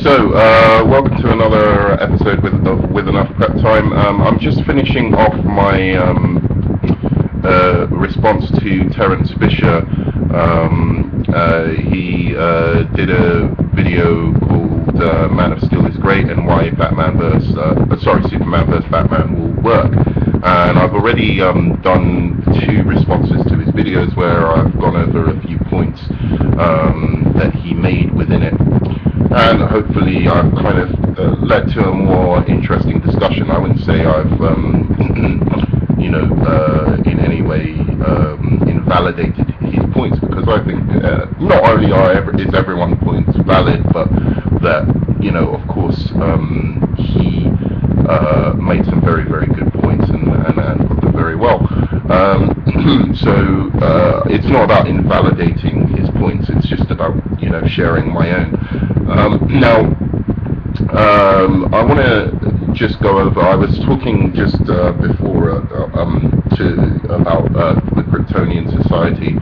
Welcome to another episode with enough prep time. I'm just finishing off my response to Terrance. He did a video called "Man of Steel is Great" and why Superman vs. Batman will work. And I've already done 2 responses to his videos where I've gone over a few points that he made within it. And hopefully I've kind of led to a more interesting discussion. I wouldn't say I've, in any way invalidated his points, because I think not only is everyone's points valid, but that, of course, he made some very, very good points and put them very well. It's not about invalidating his points, it's just about, sharing my own. I want to just go over, I was talking just before about the Kryptonian society,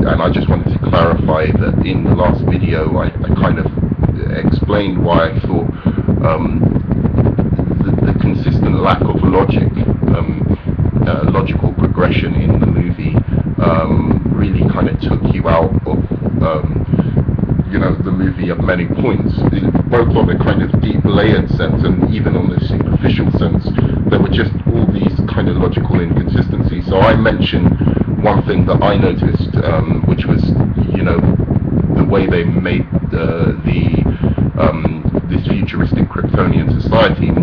and I just wanted to clarify that in the last video I kind of explained why I thought the consistent lack of logical progression in the movie really kind of took you out of the movie at many points, both on a kind of deep layered sense and even on a superficial sense. There were just all these kind of logical inconsistencies. So I mentioned one thing that I noticed, which was the way they made this futuristic Kryptonian society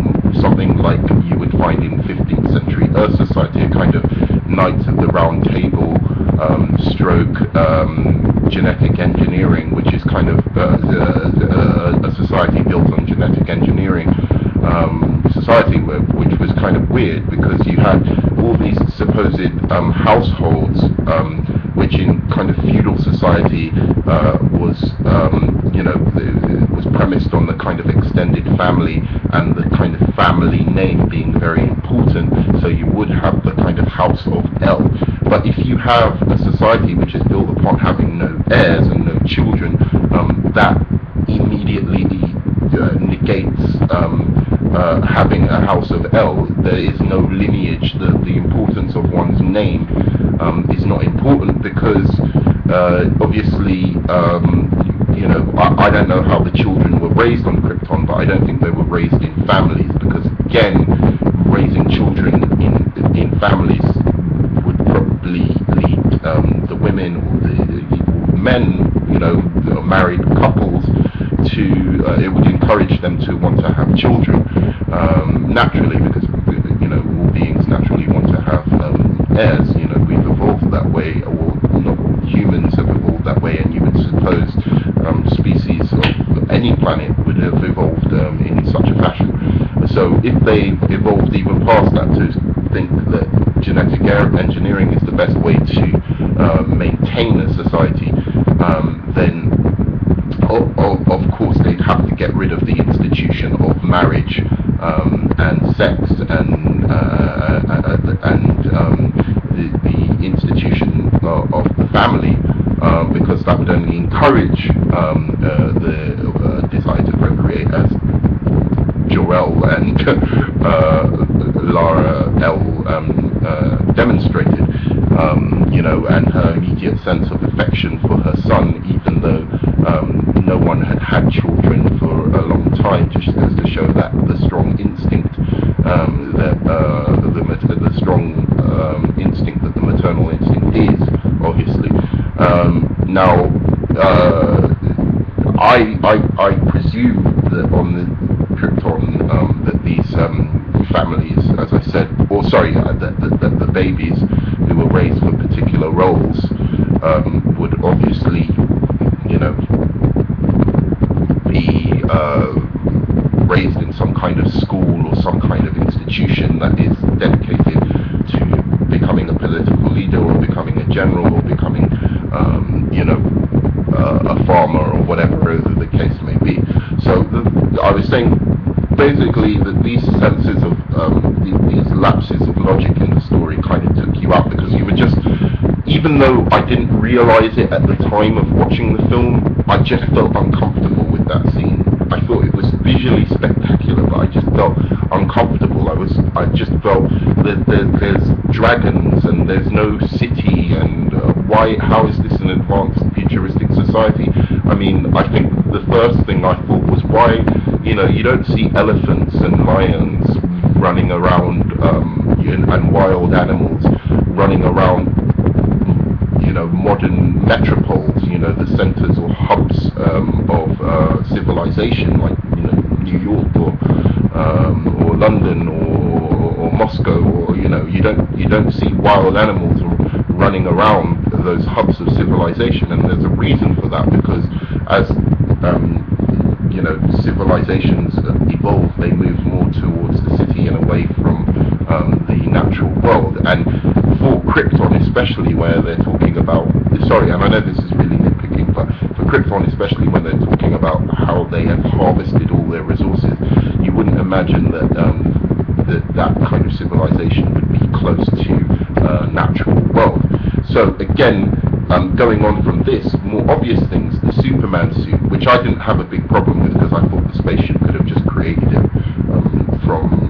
something like you would find in 15th century Earth society, a kind of Knights of the Round Table stroke genetic engineering, which is kind of a society built on genetic engineering society, which was kind of weird because you had all these supposed households, which in kind of feudal society was premised on the kind of extended family and the kind of family name being very important. So you would have the kind of house of L. But if you have a society which is built upon having no heirs and no children, that immediately negates having a house of L. There is no lineage. The importance of one's name is not important because obviously I don't know how the children were raised on Krypton, but I don't think they were raised in families, because again, raising children in families would probably lead the women or the men, married couples to, it would encourage them to want to have children naturally, because all beings naturally want to have heirs. We've evolved that way, or not, humans have evolved that way, and you would suppose species of any planet would have evolved in such a fashion. So if they evolved even past that to think that genetic engineering is the best way to maintain a society, then of course they'd have to get rid of the institution of marriage and sex and the institution of the family, because that would only encourage the desire to procreate, as Jor-El and Lara L demonstrated, and her immediate sense of affection for her son, even though no one had children for a long time, just goes to show that the strong instinct, the strong instinct that the maternal instinct is, obviously. I presume that on the Krypton, that these families, as I said, that the babies who were raised for particular roles would obviously, be raised in some kind of school or some kind of institution that is dedicated to becoming a political leader or becoming a general or becoming, a farmer or whatever the case may be. So I was saying basically that these senses of these lapses of logic in the story kind of took you out, because you were just even though I didn't realise it at the time of watching the film, I just felt uncomfortable with that scene. I thought it was visually spectacular, but I just felt uncomfortable. I just felt that there's dragons and there's no city, and how is this an advanced futuristic society? I mean, I think the first thing I thought was, why, you don't see elephants and lions running around, and wild animals running around, modern metropoles, the centers or hubs of civilization, like, New York or London or Moscow, or, you don't see wild animals running around those hubs of civilization. And there's a reason for that, because as civilizations evolve, they move more towards the city and away from the natural world. And for Krypton especially, where they're talking about, sorry, and I know this is really nitpicking, but for Krypton especially, when they're talking about how they have harvested all their resources, you wouldn't imagine that that kind of civilization would be close to natural world. So again, going on from this, more obvious things, the Superman suit, which I didn't have a big problem with, because I thought the spaceship could have just created it from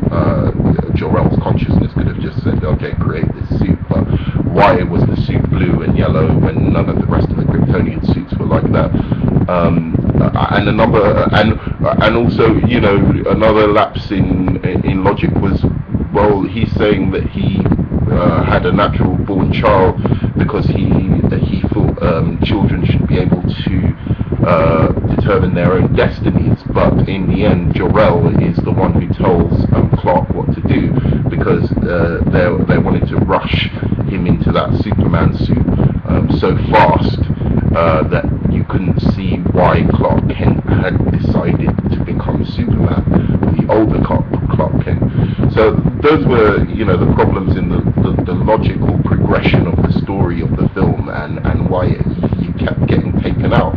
Jor-El's consciousness, could have just said, okay, create this suit. But why was the suit blue and yellow when none of the rest of the Kryptonian suits were like that? And a number, and also, another lapse in logic was, well, he's saying that he had a natural born child because he thought children should be able to determine their own destinies, but in the end Jor-El is the one who tells Clark what to do, because they wanted to rush him into that Superman suit so fast that you couldn't see why Clark Kent had decided to become Superman, the older Clark Kent. So those were, the problems in the logical progression of the story of the film, and why you kept getting taken out.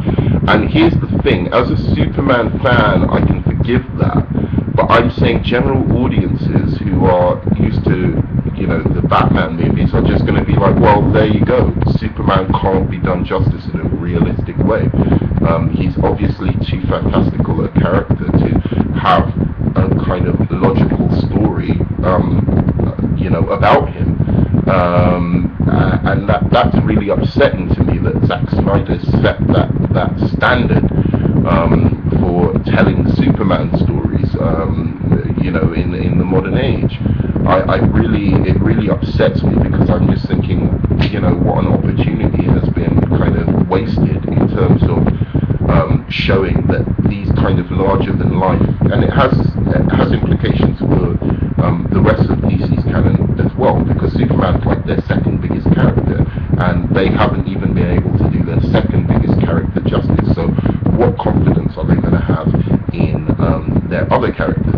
And here's the thing, as a Superman fan, I can forgive that, but I'm saying general audiences who are used to, the Batman movies are just going to be like, well, there you go, Superman can't be done justice in a realistic way. He's obviously too fantastical a character to have a kind of logical story, about him. And that's really upsetting to me, that Zack Snyder set that standard for telling Superman stories, in the modern age. It really upsets me, because I'm just thinking, what an opportunity has been kind of wasted in terms of showing that these kind of larger than life, and it has implications for the rest of DC's canon as well, because Superman's like their second biggest character, and they haven't even been able to do their second biggest character justice. So what confidence are they going to have in their other characters?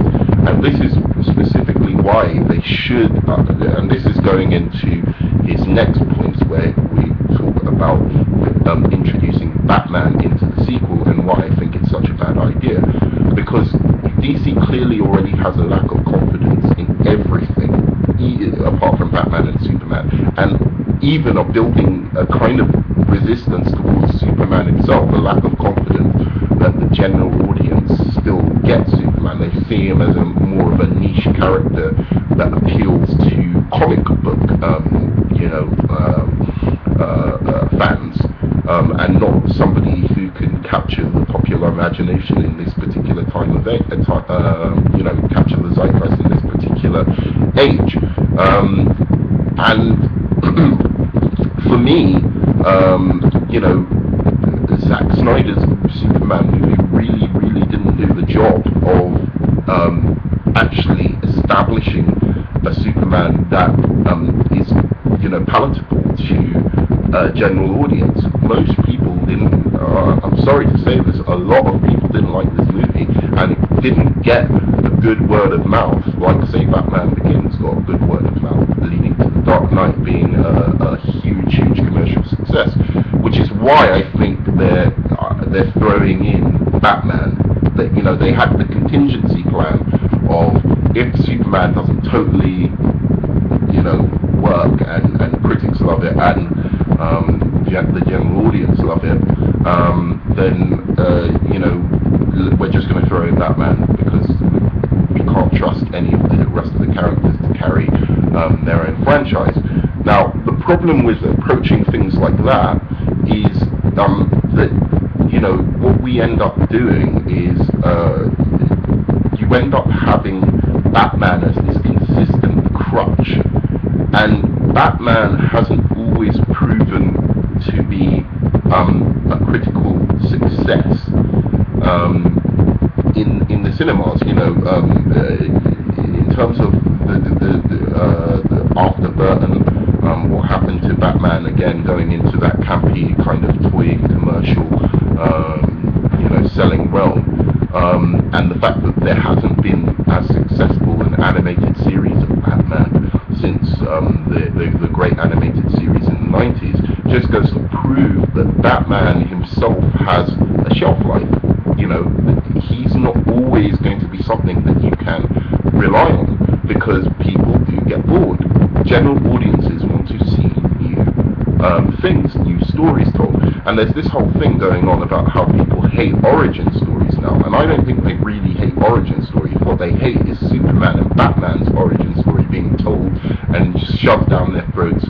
And this is specifically why they should, and this is going into his next points, where we talk about introducing Batman into the sequel, and why I think it's such a bad idea. Because DC clearly already has a lack of confidence in everything, apart from Batman and Superman, and even are building a kind of resistance towards Superman himself, a lack of confidence that the general audience still gets Superman. They see him as more of a niche character that appeals to comic book, fans, and not somebody who can capture the popular imagination in this particular time of age, capture the zeitgeist in this particular age. And for me, Zack Snyder's Superman movie really didn't do the job of actually establishing a Superman that is, palatable to a general audience. Most people didn't, I'm sorry to say this, a lot of people didn't like this movie, and it didn't get a good word of mouth, like say Batman Begins got a good word of mouth, leading to The Dark Knight being a huge commercial success, which is why I think they're throwing in Batman. That, they had the contingency plan of, if Superman doesn't totally, work, and critics love it, and the general audience love it, then we're just going to throw in Batman because we can't trust any of the rest of the characters to carry their own franchise. Now, the problem with approaching things like that is that what we end up doing is you end up having Batman as this consistent crutch, and Batman hasn't always proven to be a critical success in the cinemas. In terms of the after Burton, what happened to Batman again going into that campy kind of toy commercial, selling realm, and the fact that there hasn't been as successful an animated series of Batman since the great animated series in the 90s just goes to prove that Batman himself has a shelf life. He's not always going to be something that you can rely on because people do get bored. General audiences want to see new things, new stories told. And there's this whole thing going on about how people hate origin stories now, and I don't think they really hate origin stories. What they hate is Superman and Batman's origin story being told and just shoved down their throats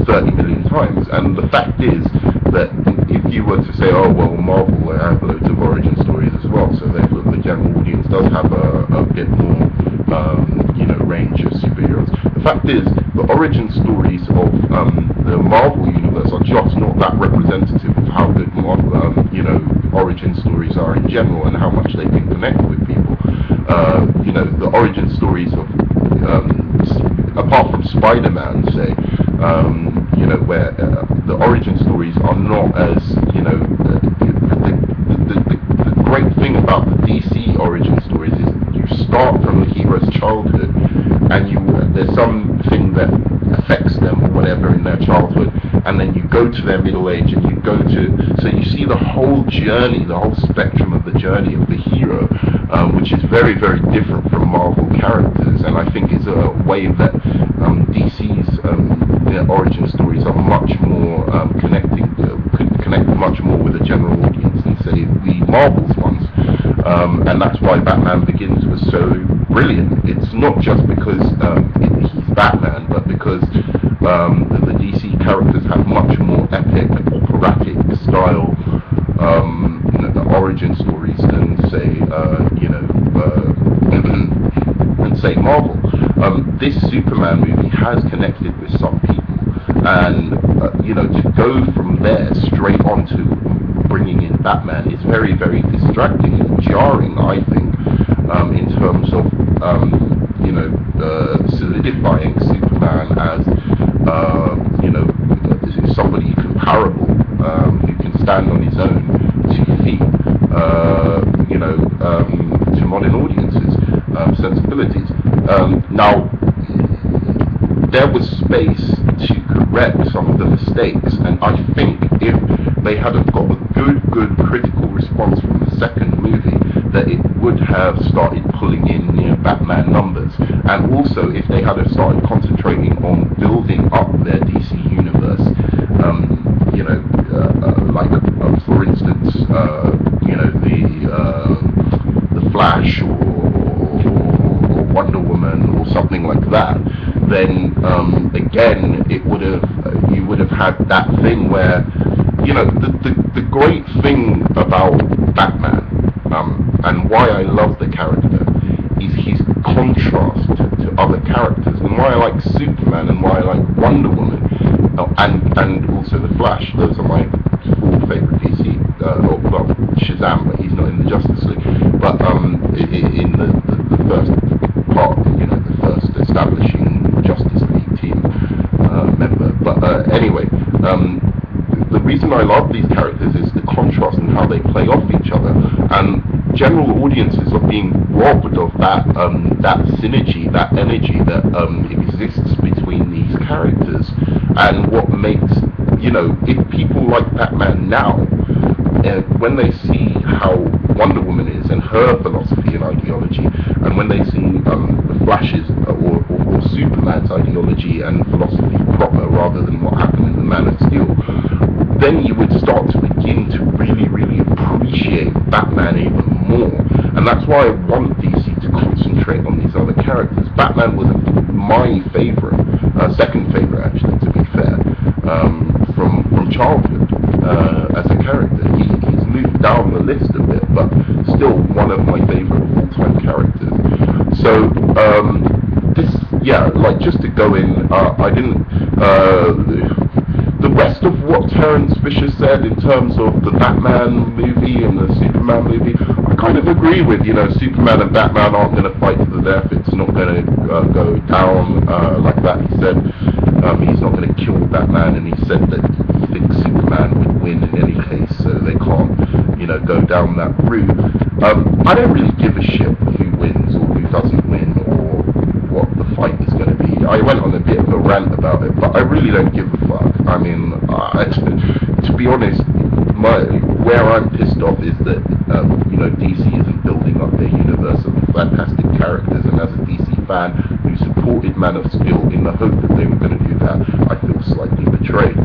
30 million times. And the fact is that if you were to say, oh well, Marvel have loads of origin stories as well, so therefore the general audience does have a bit more range of superheroes. The fact is, the origin stories of the Marvel universe are just not that representative of how good origin stories are in general and how much they can connect with people. The origin stories of apart from Spider-Man, say, where the origin stories are not as the great thing about the DC origin stories is you start from the hero's childhood and there's something that affects them or whatever in their childhood, and then you go to their middle age and so you see the whole journey, the whole spectrum of the journey of the hero, which is very, very different from Marvel characters, and I think is a way that DC's their origin stories are much more could connect much more with a general audience than say the Marvel's ones, and that's why Batman Begins was so brilliant. It's not just because he's Batman, but because the DC characters have much more epic, operatic style origin stories than say Marvel. This Superman movie has connected with some people, and to go from there straight on to bringing in Batman is very, very distracting and jarring, I think, in terms of solidifying Superman as somebody comparable who can stand on his own 2 feet, to modern audiences' sensibilities. Now, there was space to correct some of the mistakes, and I think if they hadn't got a good critical response from the second movie, that it would have started pulling in Batman numbers, and also if they had have started concentrating on building up their DC universe, for instance, the Flash or Wonder Woman or something like that, then again you would have had that thing where the great thing about Batman, and why I love the character, is his contrast to other characters, and why I like Superman and why I like Wonder Woman, and also the Flash. Those are my 4 favourite DC. Shazam, but he's not in the Justice League. But in the first part, the first establishing Justice League team member. But anyway, the reason I love these characters is the contrast and how they play off each other, and general audiences are being robbed of that synergy, that energy that exists between these characters, and what makes if people like Batman now, when they see how Wonder Woman is and her philosophy and ideology, and when they see the Flash's or Superman's ideology and philosophy proper rather than what happened in the Man of Steel, then you would start to begin to really, really appreciate Batman even more. And that's why I want DC to concentrate on these other characters. Batman was my favourite, second favourite actually, to be fair, from childhood as a character. He's moved down the list a bit, but still one of my favourite all-time characters. So like just to go in, I didn't. The rest of what Terrance Fisher said in terms of the Batman movie and the Superman movie, I kind of agree with. Superman and Batman aren't going to fight to the death. It's not going to go down like that. He said he's not going to kill Batman, and he said that he thinks Superman would win in any case, so they can't, go down that route. I don't really give a shit who wins or who doesn't win or what the fight is going to be. I went on a bit of a rant about it, but I really don't give a fuck. I mean, to be honest, where I'm pissed off is that DC isn't building up their universe of fantastic characters, and as a DC fan who supported Man of Steel in the hope that they were going to do that, I feel slightly betrayed.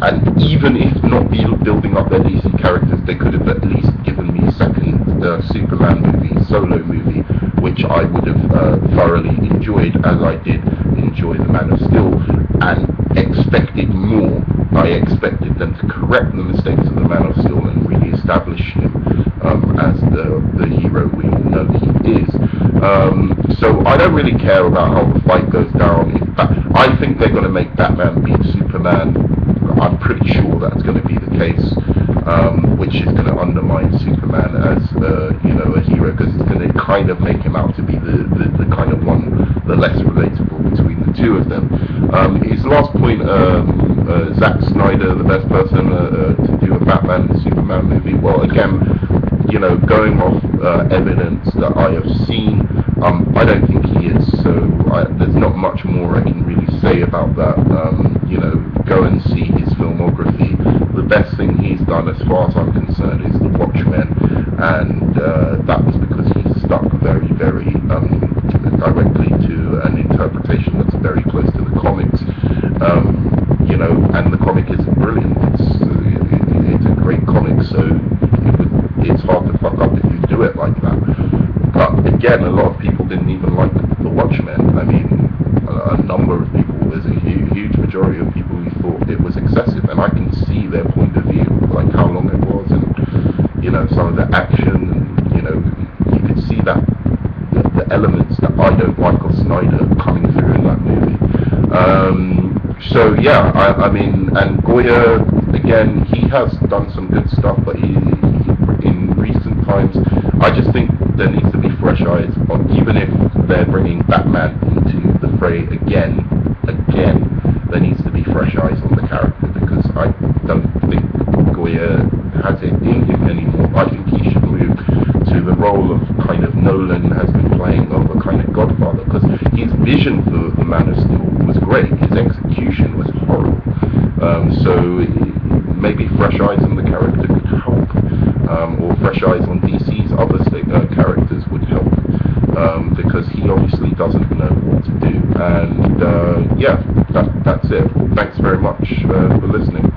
And even if not building up their DC characters, they could have at least given me a second Superman movie, solo movie, which I would have thoroughly enjoyed, as I did enjoy the Man of Steel, and expected more. I expected them to correct the mistakes of the Man of Steel and really establish him as the hero we all know he is. So I don't really care about how the fight goes down. I think they're going to make Batman beat Superman. I'm pretty sure that's going to be the case, which is going to undermine Superman as a hero, because it's going to kind of make him out to be the kind of one, the less relatable between the two of them. His last point, Zack Snyder, the best person to do a Batman and Superman movie. Well, again, going off evidence that I have seen, I don't think he is, so there's not much more I can really say about that. Go and see his filmography. The best thing he's done, as far as I'm concerned, is The Watchmen, and that was because he stuck very, very directly to an interpretation that's very close to the comics. And the comic is brilliant. It's a great comic, so it's hard to fuck up if you do it like that. But again, a lot of people didn't even like The Watchmen. I mean, a number of people, there's a huge majority of people who thought it was excessive, and I can see their point of view, like how long it was, and some of the action, and you could see that the elements that I don't like of Snyder coming through in that movie. So yeah, I mean, and Goya, again, he has done some good stuff, but he in recent times, I just think there needs to be fresh eyes on, even if they're bringing Batman into the fray again, there needs to be fresh eyes on the character, because I don't think Goya has it in him anymore. I think he should move to the role of kind of Nolan has been playing, of a kind of Godfather, because his vision for the Man of Steel was great, his execution was horrible. So maybe fresh eyes on the character could help, or fresh eyes on DC's other characters would help, because he obviously doesn't know what to do. And yeah, that's it. Thanks very much for listening.